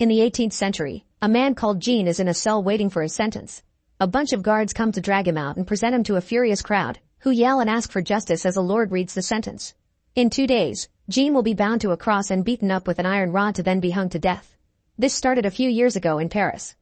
In the 18th century, a man called Jean is in a cell waiting for his sentence. A bunch of guards come to drag him out and present him to a furious crowd, who yell and ask for justice as a lord reads the sentence. In 2 days, Jean will be bound to a cross and beaten up with an iron rod to then be hung to death. This started a few years ago in Paris.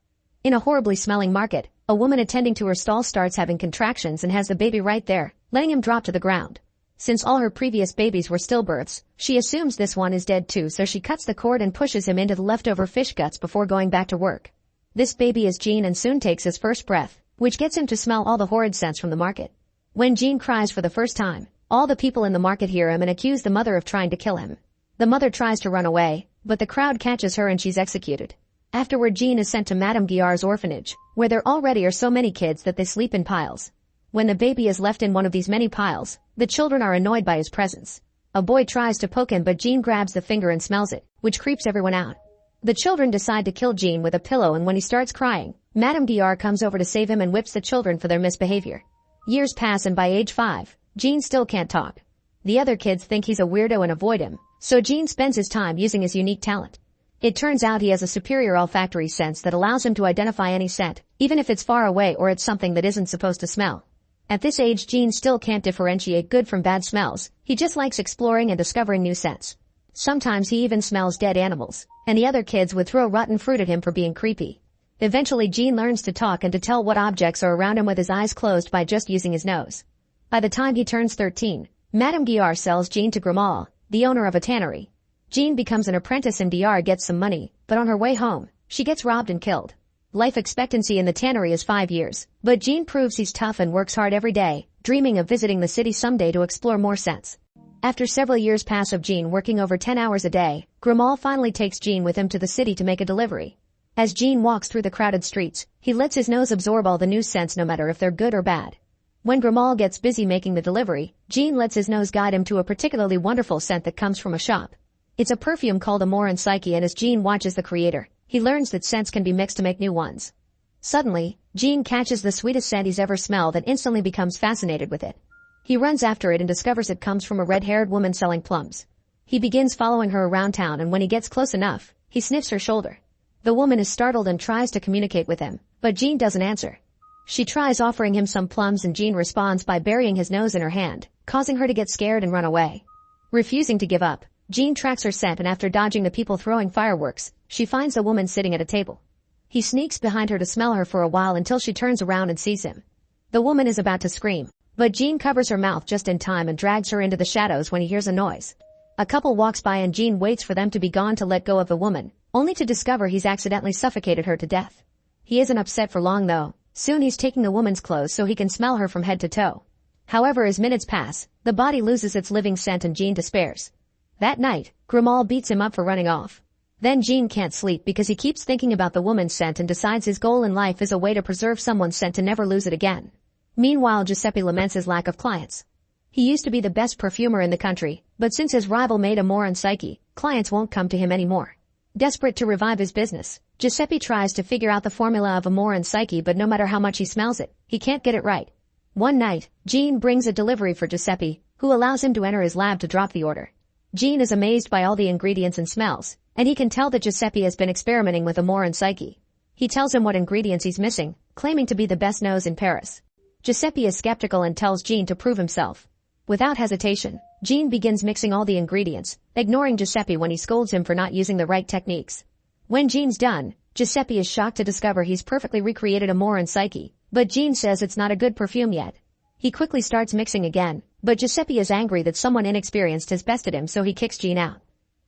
In a horribly smelling market, a woman attending to her stall starts having contractions and has the baby right there, letting him drop to the ground. Since all her previous babies were stillbirths, she assumes this one is dead too, so she cuts the cord and pushes him into the leftover fish guts before going back to work. This baby is Jean and soon takes his first breath, which gets him to smell all the horrid scents from the market. When Jean cries for the first time, all the people in the market hear him and accuse the mother of trying to kill him. The mother tries to run away, but the crowd catches her and she's executed. Afterward, Jean is sent to Madame Guillard's orphanage, where there already are so many kids that they sleep in piles. When the baby is left in one of these many piles, the children are annoyed by his presence. A boy tries to poke him, but Jean grabs the finger and smells it, which creeps everyone out. The children decide to kill Jean with a pillow, and when he starts crying, Madame Guillard comes over to save him and whips the children for their misbehavior. Years pass, and by age 5, Jean still can't talk. The other kids think he's a weirdo and avoid him, so Jean spends his time using his unique talent. It turns out he has a superior olfactory sense that allows him to identify any scent, even if it's far away or it's something that isn't supposed to smell. At this age, Jean still can't differentiate good from bad smells. He just likes exploring and discovering new scents. Sometimes he even smells dead animals, and the other kids would throw rotten fruit at him for being creepy. Eventually, Jean learns to talk and to tell what objects are around him with his eyes closed by just using his nose. By the time he turns 13, Madame Guillard sells Jean to Grimal, the owner of a tannery. Jean becomes an apprentice and Guillard gets some money, but on her way home, she gets robbed and killed. Life expectancy in the tannery is 5 years, but Jean proves he's tough and works hard every day, dreaming of visiting the city someday to explore more scents. After several years pass of Jean working over 10 hours a day, Grimal finally takes Jean with him to the city to make a delivery. As Jean walks through the crowded streets, he lets his nose absorb all the new scents, no matter if they're good or bad. When Grimal gets busy making the delivery, Jean lets his nose guide him to a particularly wonderful scent that comes from a shop. It's a perfume called Amour and Psyche, and as Jean watches the creator, he learns that scents can be mixed to make new ones. Suddenly, Jean catches the sweetest scent he's ever smelled and instantly becomes fascinated with it. He runs after it and discovers it comes from a red-haired woman selling plums. He begins following her around town, and when he gets close enough, he sniffs her shoulder. The woman is startled and tries to communicate with him, but Jean doesn't answer. She tries offering him some plums, and Jean responds by burying his nose in her hand, causing her to get scared and run away. Refusing to give up, Jean tracks her scent, and after dodging the people throwing fireworks, she finds a woman sitting at a table. He sneaks behind her to smell her for a while until she turns around and sees him. The woman is about to scream, but Jean covers her mouth just in time and drags her into the shadows when he hears a noise. A couple walks by and Jean waits for them to be gone to let go of the woman, only to discover he's accidentally suffocated her to death. He isn't upset for long though. Soon he's taking the woman's clothes so he can smell her from head to toe. However, as minutes pass, the body loses its living scent and Jean despairs. That night, Grimal beats him up for running off. Then Jean can't sleep because he keeps thinking about the woman's scent and decides his goal in life is a way to preserve someone's scent to never lose it again. Meanwhile, Giuseppe laments his lack of clients. He used to be the best perfumer in the country, but since his rival made Amour and Psyche, clients won't come to him anymore. Desperate to revive his business, Giuseppe tries to figure out the formula of Amour and Psyche, but no matter how much he smells it, he can't get it right. One night, Jean brings a delivery for Giuseppe, who allows him to enter his lab to drop the order. Jean is amazed by all the ingredients and smells, and he can tell that Giuseppe has been experimenting with Amour and Psyche. He tells him what ingredients he's missing, claiming to be the best nose in Paris. Giuseppe is skeptical and tells Jean to prove himself. Without hesitation, Jean begins mixing all the ingredients, ignoring Giuseppe when he scolds him for not using the right techniques. When Jean's done, Giuseppe is shocked to discover he's perfectly recreated Amour and Psyche, but Jean says it's not a good perfume yet. He quickly starts mixing again, but Giuseppe is angry that someone inexperienced has bested him, so he kicks Jean out.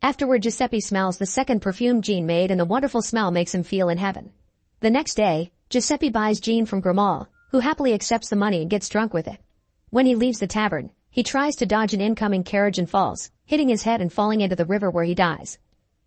Afterward, Giuseppe smells the second perfume Jean made, and the wonderful smell makes him feel in heaven. The next day, Giuseppe buys Jean from Grimal, who happily accepts the money and gets drunk with it. When he leaves the tavern, he tries to dodge an incoming carriage and falls, hitting his head and falling into the river where he dies.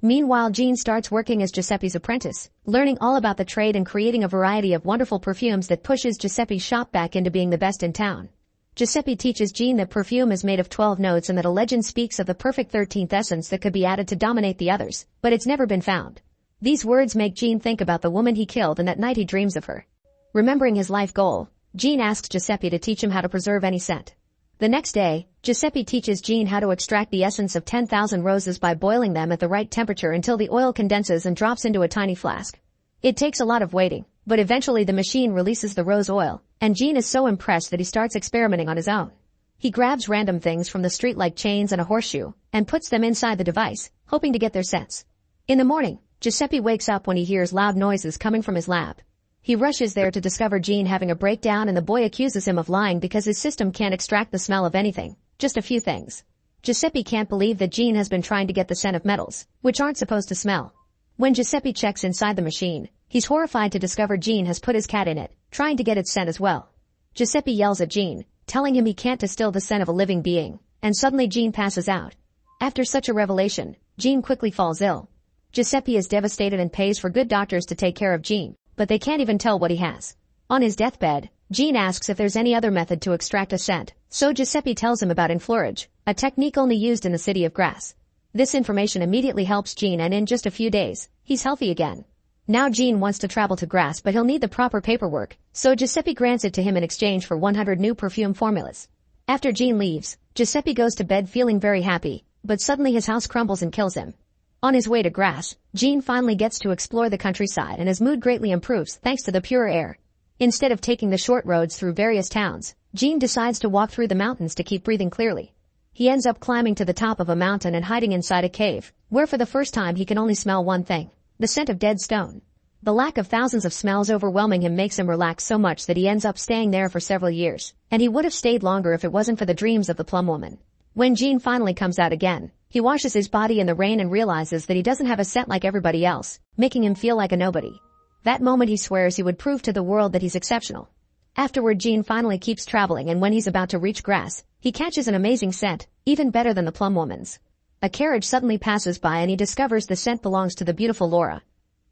Meanwhile, Jean starts working as Giuseppe's apprentice, learning all about the trade and creating a variety of wonderful perfumes that pushes Giuseppe's shop back into being the best in town. Giuseppe teaches Jean that perfume is made of 12 notes and that a legend speaks of the perfect 13th essence that could be added to dominate the others, but it's never been found. These words make Jean think about the woman he killed, and that night he dreams of her. Remembering his life goal, Jean asks Giuseppe to teach him how to preserve any scent. The next day, Giuseppe teaches Jean how to extract the essence of 10,000 roses by boiling them at the right temperature until the oil condenses and drops into a tiny flask. It takes a lot of waiting, but eventually the machine releases the rose oil, and Jean is so impressed that he starts experimenting on his own. He grabs random things from the street like chains and a horseshoe, and puts them inside the device, hoping to get their scents. In the morning, Giuseppe wakes up when he hears loud noises coming from his lab. He rushes there to discover Jean having a breakdown, and the boy accuses him of lying because his system can't extract the smell of anything, just a few things. Giuseppe can't believe that Jean has been trying to get the scent of metals, which aren't supposed to smell. When Giuseppe checks inside the machine, he's horrified to discover Jean has put his cat in it, trying to get its scent as well. Giuseppe yells at Jean, telling him he can't distill the scent of a living being, and suddenly Jean passes out. After such a revelation, Jean quickly falls ill. Giuseppe is devastated and pays for good doctors to take care of Jean, but they can't even tell what he has. On his deathbed, Jean asks if there's any other method to extract a scent, so Giuseppe tells him about enfleurage, a technique only used in the city of Grasse. This information immediately helps Jean, and in just a few days, he's healthy again. Now Jean wants to travel to Grasse, but he'll need the proper paperwork, so Giuseppe grants it to him in exchange for 100 new perfume formulas. After Jean leaves, Giuseppe goes to bed feeling very happy, but suddenly his house crumbles and kills him. On his way to Grasse, Jean finally gets to explore the countryside, and his mood greatly improves thanks to the pure air. Instead of taking the short roads through various towns, Jean decides to walk through the mountains to keep breathing clearly. He ends up climbing to the top of a mountain and hiding inside a cave, where for the first time he can only smell one thing: the scent of dead stone. The lack of thousands of smells overwhelming him makes him relax so much that he ends up staying there for several years, and he would have stayed longer if it wasn't for the dreams of the plum woman. When Jean finally comes out again, he washes his body in the rain and realizes that he doesn't have a scent like everybody else, making him feel like a nobody. That moment he swears he would prove to the world that he's exceptional. Afterward, Jean finally keeps traveling, and when he's about to reach Grasse, he catches an amazing scent, even better than the plum woman's. A carriage suddenly passes by and he discovers the scent belongs to the beautiful Laura.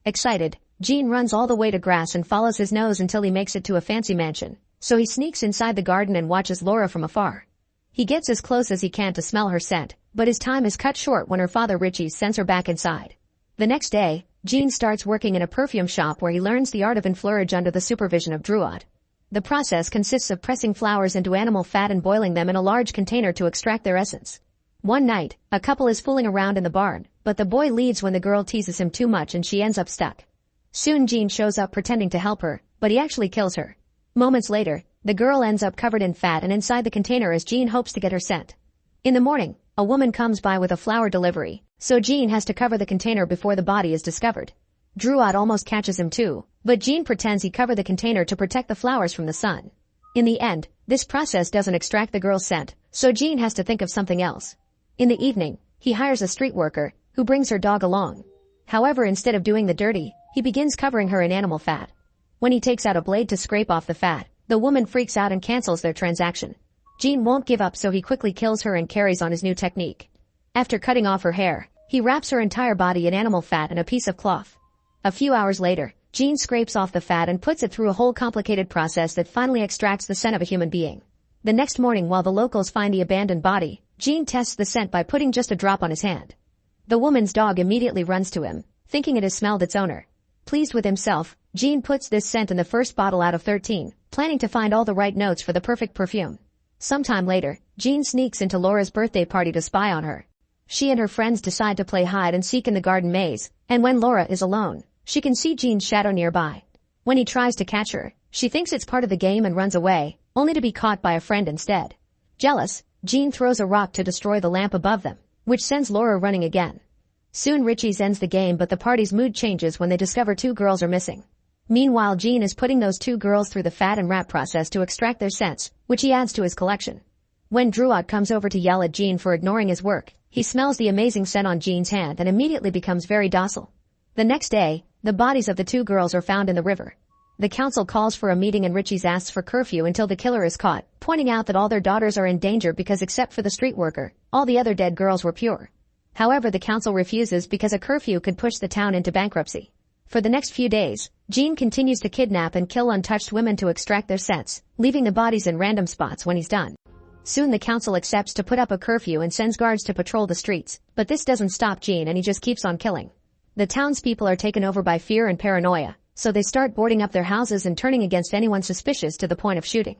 Excited, Jean runs all the way to Grasse and follows his nose until he makes it to a fancy mansion, so he sneaks inside the garden and watches Laura from afar. He gets as close as he can to smell her scent, but his time is cut short when her father Richie sends her back inside. The next day, Jean starts working in a perfume shop where he learns the art of enfleurage under the supervision of Drouot. The process consists of pressing flowers into animal fat and boiling them in a large container to extract their essence. One night, a couple is fooling around in the barn, but the boy leaves when the girl teases him too much and she ends up stuck. Soon Jean shows up pretending to help her, but he actually kills her. Moments later, the girl ends up covered in fat and inside the container as Jean hopes to get her scent. In the morning, a woman comes by with a flower delivery, so Jean has to cover the container before the body is discovered. Drouot almost catches him too, but Jean pretends he covered the container to protect the flowers from the sun. In the end, this process doesn't extract the girl's scent, so Jean has to think of something else. In the evening, he hires a street worker, who brings her dog along. However, instead of doing the dirty, he begins covering her in animal fat. When he takes out a blade to scrape off the fat, the woman freaks out and cancels their transaction. Jean won't give up, so he quickly kills her and carries on his new technique. After cutting off her hair, he wraps her entire body in animal fat and a piece of cloth. A few hours later, Jean scrapes off the fat and puts it through a whole complicated process that finally extracts the scent of a human being. The next morning, while the locals find the abandoned body, Jean tests the scent by putting just a drop on his hand. The woman's dog immediately runs to him, thinking it has smelled its owner. Pleased with himself, Jean puts this scent in the first bottle out of 13, planning to find all the right notes for the perfect perfume. Sometime later, Jean sneaks into Laura's birthday party to spy on her. She and her friends decide to play hide and seek in the garden maze, and when Laura is alone, she can see Jean's shadow nearby. When he tries to catch her, she thinks it's part of the game and runs away, only to be caught by a friend instead. Jealous, Jean throws a rock to destroy the lamp above them, which sends Laura running again. Soon Richie ends the game, but the party's mood changes when they discover two girls are missing. Meanwhile, Jean is putting those two girls through the fat and wrap process to extract their scents, which he adds to his collection. When Drouot comes over to yell at Jean for ignoring his work, he smells the amazing scent on Jean's hand and immediately becomes very docile. The next day, the bodies of the two girls are found in the river. The council calls for a meeting and Richie asks for curfew until the killer is caught, pointing out that all their daughters are in danger because except for the street worker, all the other dead girls were pure. However, the council refuses because a curfew could push the town into bankruptcy. For the next few days, Jean continues to kidnap and kill untouched women to extract their scents, leaving the bodies in random spots when he's done. Soon the council accepts to put up a curfew and sends guards to patrol the streets, but this doesn't stop Jean and he just keeps on killing. The townspeople are taken over by fear and paranoia, so they start boarding up their houses and turning against anyone suspicious to the point of shooting.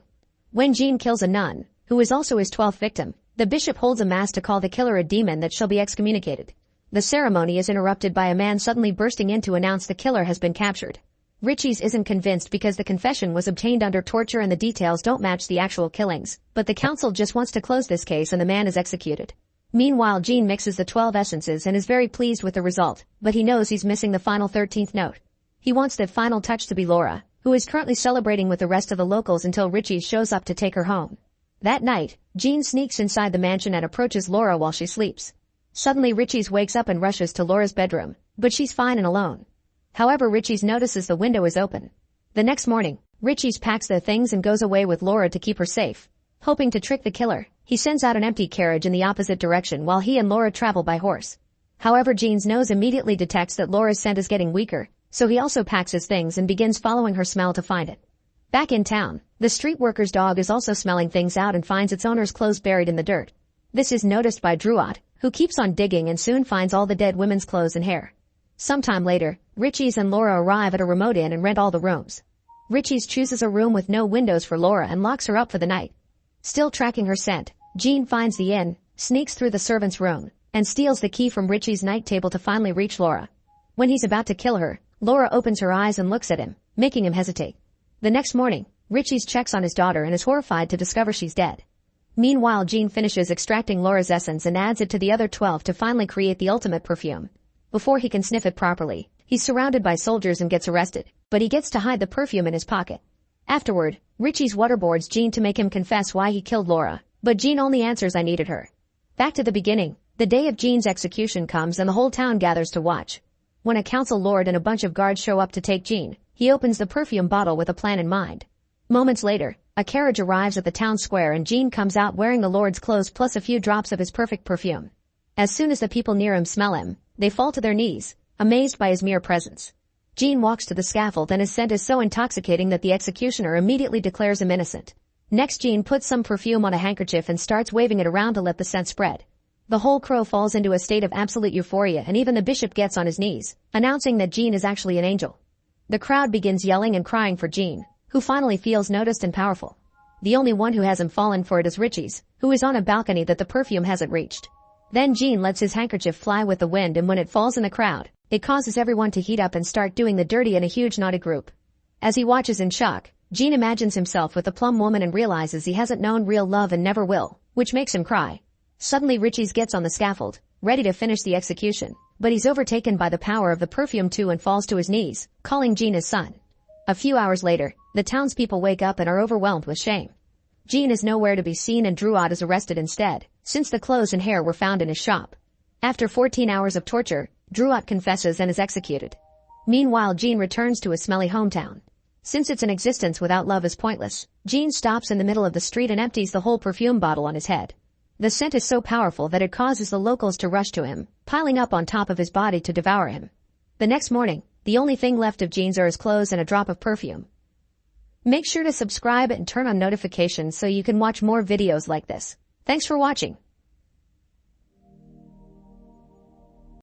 When Jean kills a nun, who who is also his 12th victim. The bishop holds a mass to call the killer a demon that shall be excommunicated. The ceremony is interrupted by a man suddenly bursting in to announce the killer has been captured. Richie's isn't convinced because the confession was obtained under torture and the details don't match the actual killings, but the council just wants to close this case and the man is executed. Meanwhile, Gene mixes the 12 essences and is very pleased with the result, but he knows he's missing the final 13th note. He wants that final touch to be Laura, who is currently celebrating with the rest of the locals until Richie shows up to take her home. That night, Gene sneaks inside the mansion and approaches Laura while she sleeps. Suddenly Richie's wakes up and rushes to Laura's bedroom, but she's fine and alone. However, Richie's notices the window is open. The next morning, Richie's packs their things and goes away with Laura to keep her safe. Hoping to trick the killer, he sends out an empty carriage in the opposite direction while he and Laura travel by horse. However, Gene's nose immediately detects that Laura's scent is getting weaker, so he also packs his things and begins following her smell to find it. Back in town, the street worker's dog is also smelling things out and finds its owner's clothes buried in the dirt. This is noticed by Druot, who keeps on digging and soon finds all the dead women's clothes and hair. Sometime later, Richie's and Laura arrive at a remote inn and rent all the rooms. Richie's chooses a room with no windows for Laura and locks her up for the night. Still tracking her scent, Gene finds the inn, sneaks through the servant's room, and steals the key from Richie's night table to finally reach Laura. When he's about to kill her, Laura opens her eyes and looks at him, making him hesitate. The next morning, Richie's checks on his daughter and is horrified to discover she's dead. Meanwhile, Gene finishes extracting Laura's essence and adds it to the other 12 to finally create the ultimate perfume. Before he can sniff it properly, he's surrounded by soldiers and gets arrested, but he gets to hide the perfume in his pocket. Afterward, Richie's waterboards Gene to make him confess why he killed Laura, but Gene only answers, "I needed her." Back to the beginning, the day of Gene's execution comes and the whole town gathers to watch. When a council lord and a bunch of guards show up to take Gene, he opens the perfume bottle with a plan in mind. Moments later, a carriage arrives at the town square and Gene comes out wearing the lord's clothes plus a few drops of his perfect perfume. As soon as the people near him smell him, they fall to their knees, amazed by his mere presence. Gene walks to the scaffold and his scent is so intoxicating that the executioner immediately declares him innocent. Next, Gene puts some perfume on a handkerchief and starts waving it around to let the scent spread. The whole crew falls into a state of absolute euphoria and even the bishop gets on his knees, announcing that Gene is actually an angel. The crowd begins yelling and crying for Gene, who finally feels noticed and powerful. The only one who hasn't fallen for it is Richie's, who is on a balcony that the perfume hasn't reached. Then Gene lets his handkerchief fly with the wind and when it falls in the crowd, it causes everyone to heat up and start doing the dirty in a huge naughty group. As he watches in shock, Gene imagines himself with the plum woman and realizes he hasn't known real love and never will, which makes him cry. Suddenly Richie's gets on the scaffold, ready to finish the execution, but he's overtaken by the power of the perfume too and falls to his knees, calling Gene his son. A few hours later, the townspeople wake up and are overwhelmed with shame. Gene is nowhere to be seen and Druot is arrested instead, since the clothes and hair were found in his shop. After 14 hours of torture, Druot confesses and is executed. Meanwhile, Gene returns to his smelly hometown. Since it's an existence without love is pointless, Gene stops in the middle of the street and empties the whole perfume bottle on his head. The scent is so powerful that it causes the locals to rush to him, piling up on top of his body to devour him. The next morning, the only thing left of Gene's are his clothes and a drop of perfume. Make sure to subscribe and turn on notifications so you can watch more videos like this. Thanks for watching.